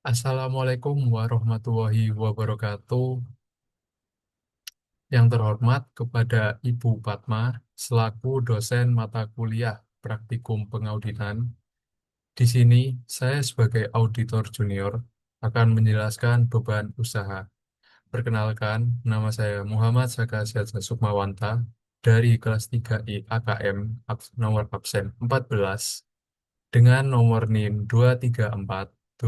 Assalamualaikum warahmatullahi wabarakatuh. Yang terhormat kepada Ibu Fatma selaku dosen mata kuliah praktikum pengauditan. Di sini saya sebagai auditor junior akan menjelaskan beban usaha. Perkenalkan, nama saya Muhammad Saka Syadza Sukmawanta dari kelas 3I AKM nomor absen 14 dengan nomor NIM 23425201125.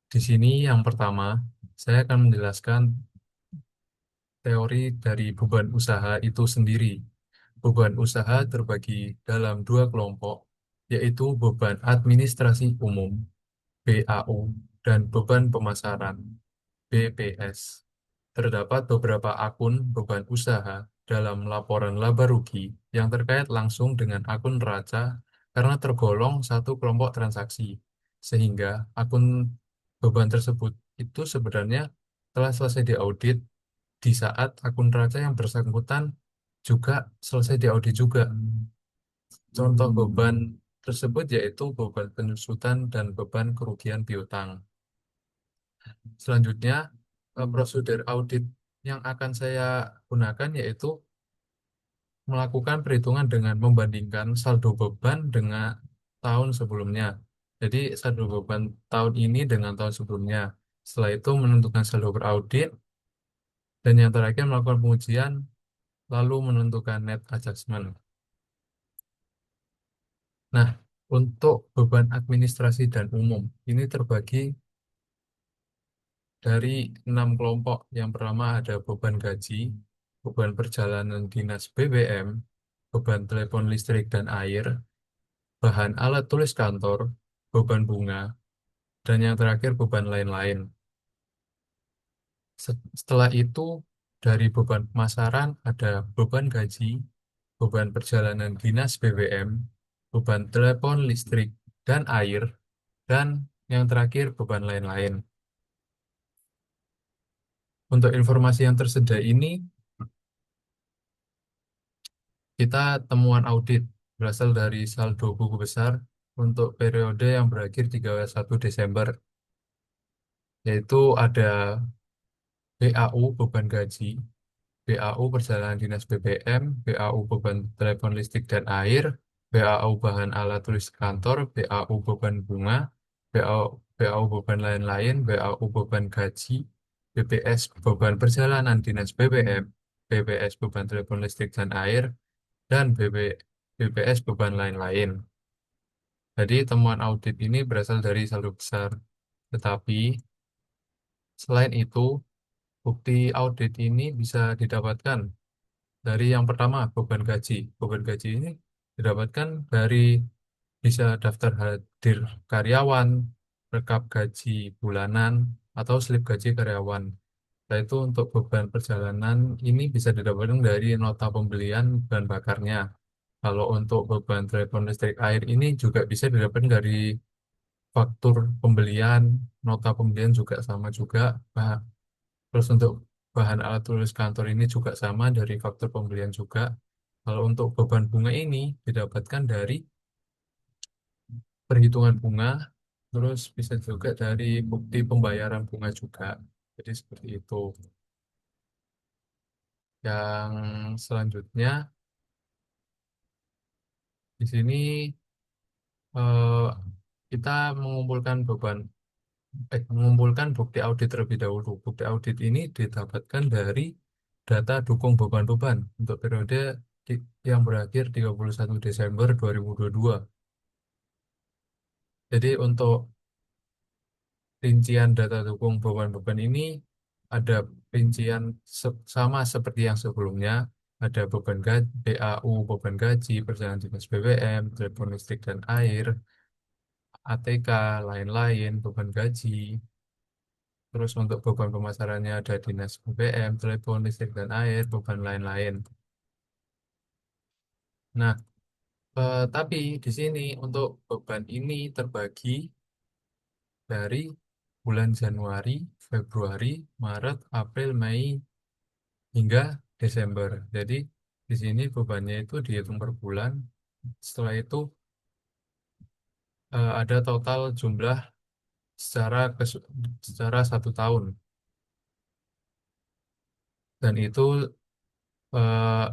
Di sini yang pertama, saya akan menjelaskan teori dari beban usaha itu sendiri. Beban usaha terbagi dalam dua kelompok, yaitu beban administrasi umum (BAU) dan beban pemasaran (BPS). Terdapat beberapa akun beban usaha dalam laporan laba rugi yang terkait langsung dengan akun neraca karena tergolong satu kelompok transaksi, sehingga akun beban tersebut itu sebenarnya telah selesai diaudit di saat akun neraca yang bersangkutan juga selesai diaudit juga. Contoh beban tersebut yaitu beban penyusutan dan beban kerugian piutang. Selanjutnya, prosedur audit yang akan saya gunakan yaitu melakukan perhitungan dengan membandingkan saldo beban dengan tahun sebelumnya. Jadi saldo beban tahun ini dengan tahun sebelumnya. Setelah itu menentukan saldo beraudit, dan yang terakhir melakukan pengujian, lalu menentukan net adjustment. Nah, untuk beban administrasi dan umum, ini terbagi dari 6 kelompok. Yang pertama ada beban gaji, beban perjalanan dinas BBM, beban telepon listrik dan air, bahan alat tulis kantor, beban bunga, dan yang terakhir beban lain-lain. Setelah itu, dari beban pemasaran ada beban gaji, beban perjalanan dinas BBM, beban telepon listrik dan air, dan yang terakhir beban lain-lain. Untuk informasi yang tersedia ini, kita temuan audit berasal dari saldo buku besar untuk periode yang berakhir 31 Desember, yaitu ada BAU beban gaji, BAU perjalanan dinas BBM, BAU beban telepon listrik dan air, BAU bahan alat tulis kantor, BAU beban bunga, BAU beban lain-lain, BAU beban gaji, BPS beban perjalanan dinas BBM, BPS beban telepon listrik dan air, dan BPS beban lain-lain. Jadi temuan audit ini berasal dari saldo besar. Tetapi selain itu, bukti audit ini bisa didapatkan dari yang pertama, beban gaji. Beban gaji ini didapatkan dari bisa daftar hadir karyawan, rekap gaji bulanan, atau slip gaji karyawan. Nah, itu untuk beban perjalanan ini bisa didapatkan dari nota pembelian bahan bakarnya. Kalau untuk beban telepon listrik air ini juga bisa didapatkan dari faktur pembelian, nota pembelian juga sama juga. Terus untuk bahan alat tulis kantor ini juga sama dari faktur pembelian juga. Kalau untuk beban bunga ini didapatkan dari perhitungan bunga, terus bisa juga dari bukti pembayaran bunga juga. Jadi seperti itu. Yang selanjutnya di sini eh, kita mengumpulkan mengumpulkan bukti audit terlebih dahulu. Bukti audit ini didapatkan dari data dukung beban-beban untuk periode yang berakhir 31 Desember 2022. Jadi untuk rincian data dukung beban-beban ini ada rincian sama seperti yang sebelumnya. Ada beban gaji, BAU, beban gaji, perjalanan dinas BBM, telepon listrik dan air, ATK, lain-lain, beban gaji. Terus untuk beban pemasarannya ada dinas BBM, telepon listrik dan air, beban lain-lain. Nah, tapi di sini untuk beban ini terbagi dari bulan Januari, Februari, Maret, April, Mei, hingga Desember. Jadi di sini bebannya itu dihitung per bulan. Setelah itu ada total jumlah secara secara 1 tahun, dan itu eh,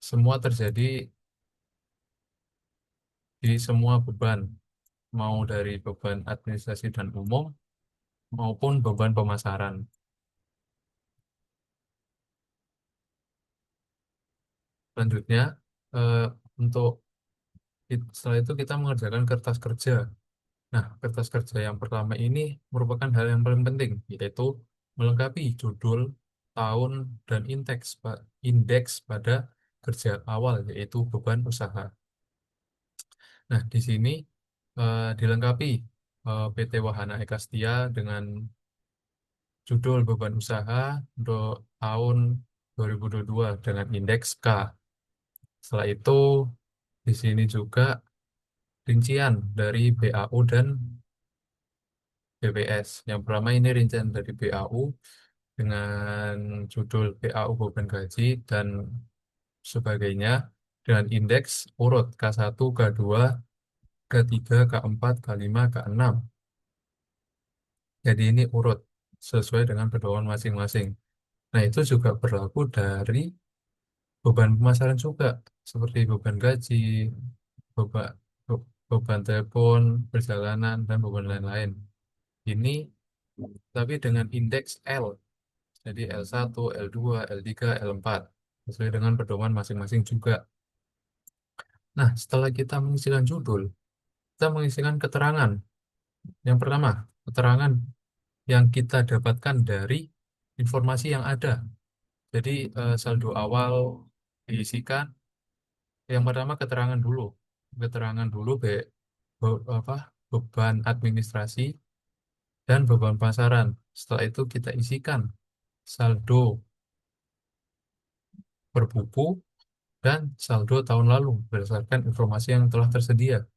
semua terjadi di semua beban, mau dari beban administrasi dan umum maupun beban pemasaran. Selanjutnya, eh, untuk setelah itu kita mengerjakan kertas kerja. Nah, kertas kerja yang pertama ini merupakan hal yang paling penting, yaitu melengkapi judul, tahun, dan indeks pada kerja awal, yaitu beban usaha. Nah, di sini dilengkapi PT Wahana Eka Setia dengan judul beban usaha untuk tahun 2022 dengan indeks K. Setelah itu, di sini juga rincian dari BAU dan BPS. Yang pertama ini rincian dari BAU dengan judul BAU beban gaji dan sebagainya dengan indeks urut K1, K2, K3, K4, K5, K6. Jadi ini urut sesuai dengan pedoman masing-masing. Nah, itu juga berlaku dari beban pemasaran juga, seperti beban gaji, beban beban telepon, perjalanan, dan beban lain-lain. Ini tapi dengan indeks L. Jadi L1, L2, L3, L4 sesuai dengan pedoman masing-masing juga. Nah, setelah kita mengisikan judul, kita mengisikan keterangan. Yang pertama, keterangan yang kita dapatkan dari informasi yang ada. Jadi saldo awal diisikan. Yang pertama keterangan dulu. Keterangan dulu apa, beban administrasi dan beban pasaran. Setelah itu kita isikan saldo per buku dan saldo tahun lalu berdasarkan informasi yang telah tersedia.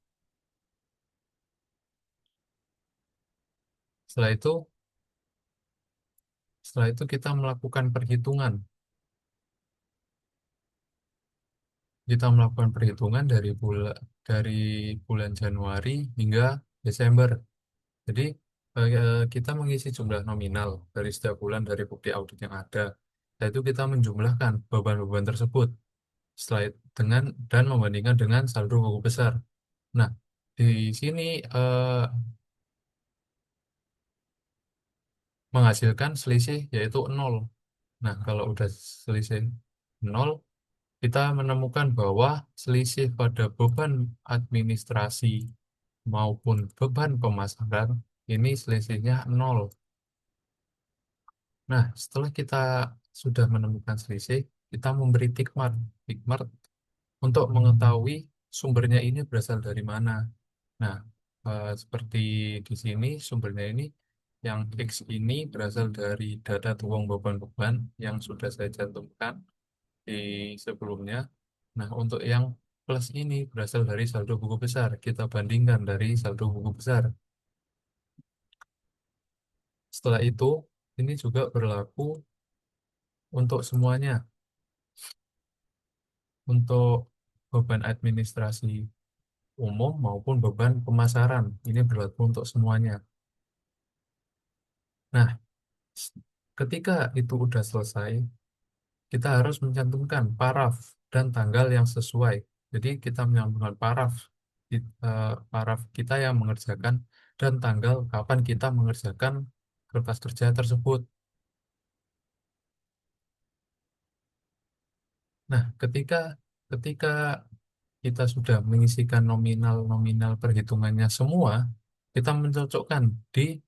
Setelah itu, setelah itu kita melakukan perhitungan. Kita melakukan perhitungan dari bulan Januari hingga Desember. Jadi kita mengisi jumlah nominal dari setiap bulan dari bukti audit yang ada. Setelah itu kita menjumlahkan beban-beban tersebut dengan dan membandingkan dengan saldo buku besar. Nah, di sini menghasilkan selisih yaitu nol. Nah, kalau udah selisih nol, kita menemukan bahwa selisih pada beban administrasi maupun beban pemasaran ini selisihnya nol. Nah, setelah kita sudah menemukan selisih, kita memberi tick mark, untuk mengetahui sumbernya ini berasal dari mana. Nah, seperti di sini sumbernya ini yang X ini berasal dari data tuang beban-beban yang sudah saya cantumkan di sebelumnya. Nah, untuk yang plus ini berasal dari saldo buku besar. Kita bandingkan dari saldo buku besar. Setelah itu, ini juga berlaku untuk semuanya. Untuk beban administrasi umum maupun beban pemasaran. Ini berlaku untuk semuanya. Nah, s- ketika itu udah selesai, kita harus mencantumkan paraf dan tanggal yang sesuai. Jadi kita mencantumkan paraf kita yang mengerjakan dan tanggal kapan kita mengerjakan kertas kerja tersebut. Nah, ketika ketika kita sudah mengisikan nominal-nominal perhitungannya semua, kita mencocokkan di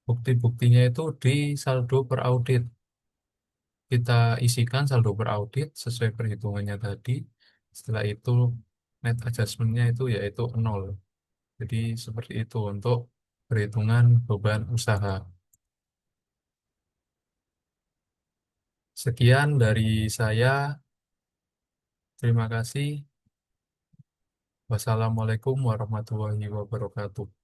bukti-buktinya itu di saldo per audit. Kita isikan saldo per audit sesuai perhitungannya tadi. Setelah itu net adjustment-nya itu yaitu nol. Jadi seperti itu untuk perhitungan beban usaha. Sekian dari saya. Terima kasih. Wassalamualaikum warahmatullahi wabarakatuh.